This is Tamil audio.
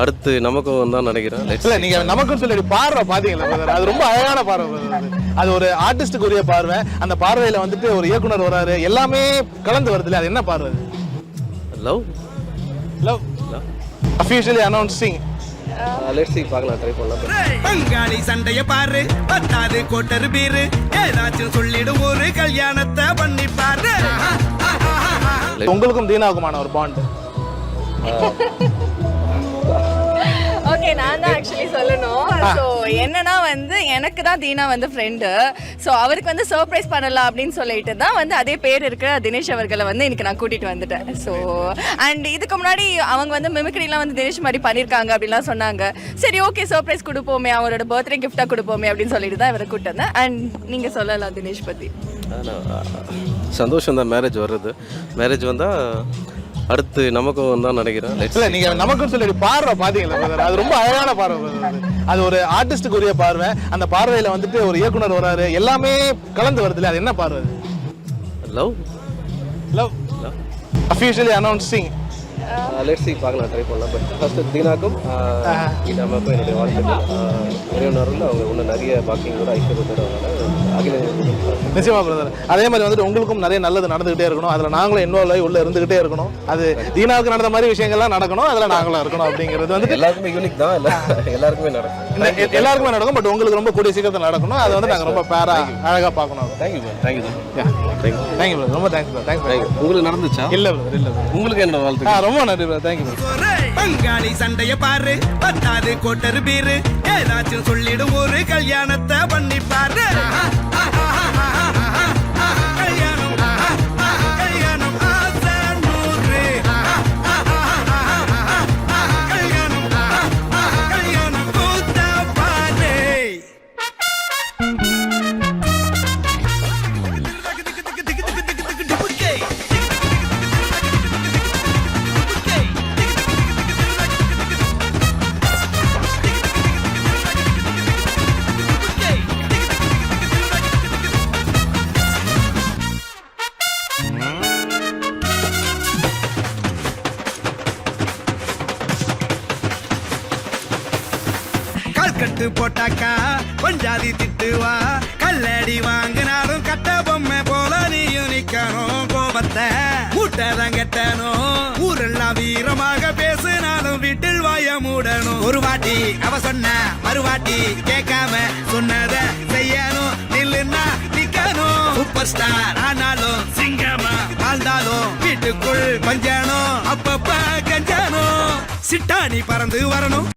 அடுத்து நமக்கும் தான் நினைக்கிறேன். இல்ல நீங்க நமக்குன்னு சொல்லி பார்வை பாத்தீங்களா brother? அது ரொம்ப அழகான பார்வை brother. அது ஒரு ஆர்டிஸ்டுக்கு உரிய பார்வை. அந்த பார்வையில வந்துட்டு ஒரு இயக்குனர் வராரு, எல்லாமே கலந்து வருதுல, அது என்ன பார்வை? Love love officially announcing. Let's see பார்க்கலாம், ட்ரை பண்ணலாம். பங்காளி சண்டைய பாரு, பத்தாது கோட்டர் பீரு, ஏதாச்சும் சொல்லிடும் ஒரு கல்யாணத்தை பண்ணி பாரு. உங்களுக்கும் தீனாவுக்குமான ஒரு பாண்ட். ஓகே, நான் தான் ஆக்சுவலி சொல்லணும். ஸோ என்னன்னா வந்து எனக்கு தான் தீனா வந்து ஃப்ரெண்டு. ஸோ அவருக்கு வந்து சர்ப்ரைஸ் பண்ணலாம் அப்படின்னு சொல்லிட்டு தான் வந்து அதே பேர் இருக்கிற தினேஷ் அவர்களை வந்து எனக்கு நான் கூட்டிகிட்டு வந்துட்டேன். ஸோ அண்ட் இதுக்கு முன்னாடி அவங்க வந்து மிமிக்ரிலாம் வந்து தினேஷ் மாதிரி பண்ணியிருக்காங்க அப்படின்லாம் சொன்னாங்க. சரி ஓகே, சர்ப்ரைஸ் கொடுப்போமே, அவரோட பர்த்டே கிஃப்டாக கொடுப்போமே அப்படின்னு சொல்லிட்டு தான் இவரை கூப்பிட்டு வந்தேன். அண்ட் நீங்கள் சொல்லலாம் தினேஷ் பற்றி. சந்தோஷம் தான் மேரேஜ் வர்றது. மேரேஜ் வந்தால் அடுத்து நமக்கும் தான் நினைக்கிறேன். இல்ல நீங்க நமக்குன்னு சொல்லி பார்வை பாத்தீங்களா brother? அது ரொம்ப அழகான பார்வை brother. அது ஒரு ஆர்டிஸ்டுக்கு உரிய பார்வை. அந்த பார்வையில வந்துட்டு ஒரு இயக்குனர் வராரு, எல்லாமே கலந்து வருதுல, அது என்ன பார்வை? Love love officially announcing. Let's see பார்க்கலாம், ட்ரை பண்ணலாம். பட் ஃபர்ஸ்ட் தீனாக்கும் நமக்கும் என்னுடைய வாழ்த்துக்கள். இறைவனரில் அவங்க இன்னும் நிறைய பாக்கியங்களோட ஐஸ்வர்யத்தோட அகில நிச்சயமா பிரதர். அதே மாதிரி வந்துட்டு உங்களுக்கும் நிறைய நல்லது நடந்துகிட்டே இருக்கணும், அதுல நாங்களும் இன்வால்வ் ஆகி உள்ள இருந்துகிட்டே இருக்கணும். அது தீனாவுக்கு நடந்த மாதிரி விஷயங்கள்லாம் நடக்கணும், அதுல நாங்களும் இருக்கணும் அப்படிங்கிறது வந்துட்டு எல்லாருக்குமே யூனிக் தான். எல்லாருக்குமே நடக்கும், எல்லாருக்குமே நடக்கும். பட் உங்களுக்கு ரொம்ப கூடிய சீக்கிரத்தில் நடக்கணும். அதை வந்து நாங்கள் ரொம்ப பேரா அழகா பார்க்கணும். தேங்க்யூ தேங்க்யூ தேங்க்யூ பிரதர், ரொம்ப தேங்க்ஸ் பிரதர். தேங்க்ஸ். உங்களுக்கு நடந்துச்சா? இல்ல பிரதர், இல்ல பிரதர். உங்களுக்கு என்ன வாழ்த்து? ரொம்ப நன்றி பிரதர், தேங்க்யூ பிரதர். பங்காளி சண்டைய பாரு, பத்தாது கோட்டர் பீரு, ஏதாச்சும் சொல்லிடும் ஒரு கல்யாணத்தை பண்ணி பாரு. கட்டு போட்டாக்கா பஞ்சாதி திட்டுவா, கல்லடி வாங்கினாலும் கட்ட பொம்மை போல நீயும் நிக்கணும். கோபத்தை மூட்டதான் கட்டணும், ஊரெல்லாம் வீரமாக பேசினாலும் வீட்டில் வாய மூடணும். ஒரு வாட்டி அவ சொன்ன மறுவாட்டி கேட்காம சொன்னத செய்யணும். நில்லுன்னா நிக்கணும். சூப்பர் ஸ்டார் ஆனாலும் சிங்கமா வாழ்ந்தாலும் வீட்டுக்குள் பஞ்சனும், அப்பப்ப கஞ்சனும். சிட்டாணி பறந்து வரணும்,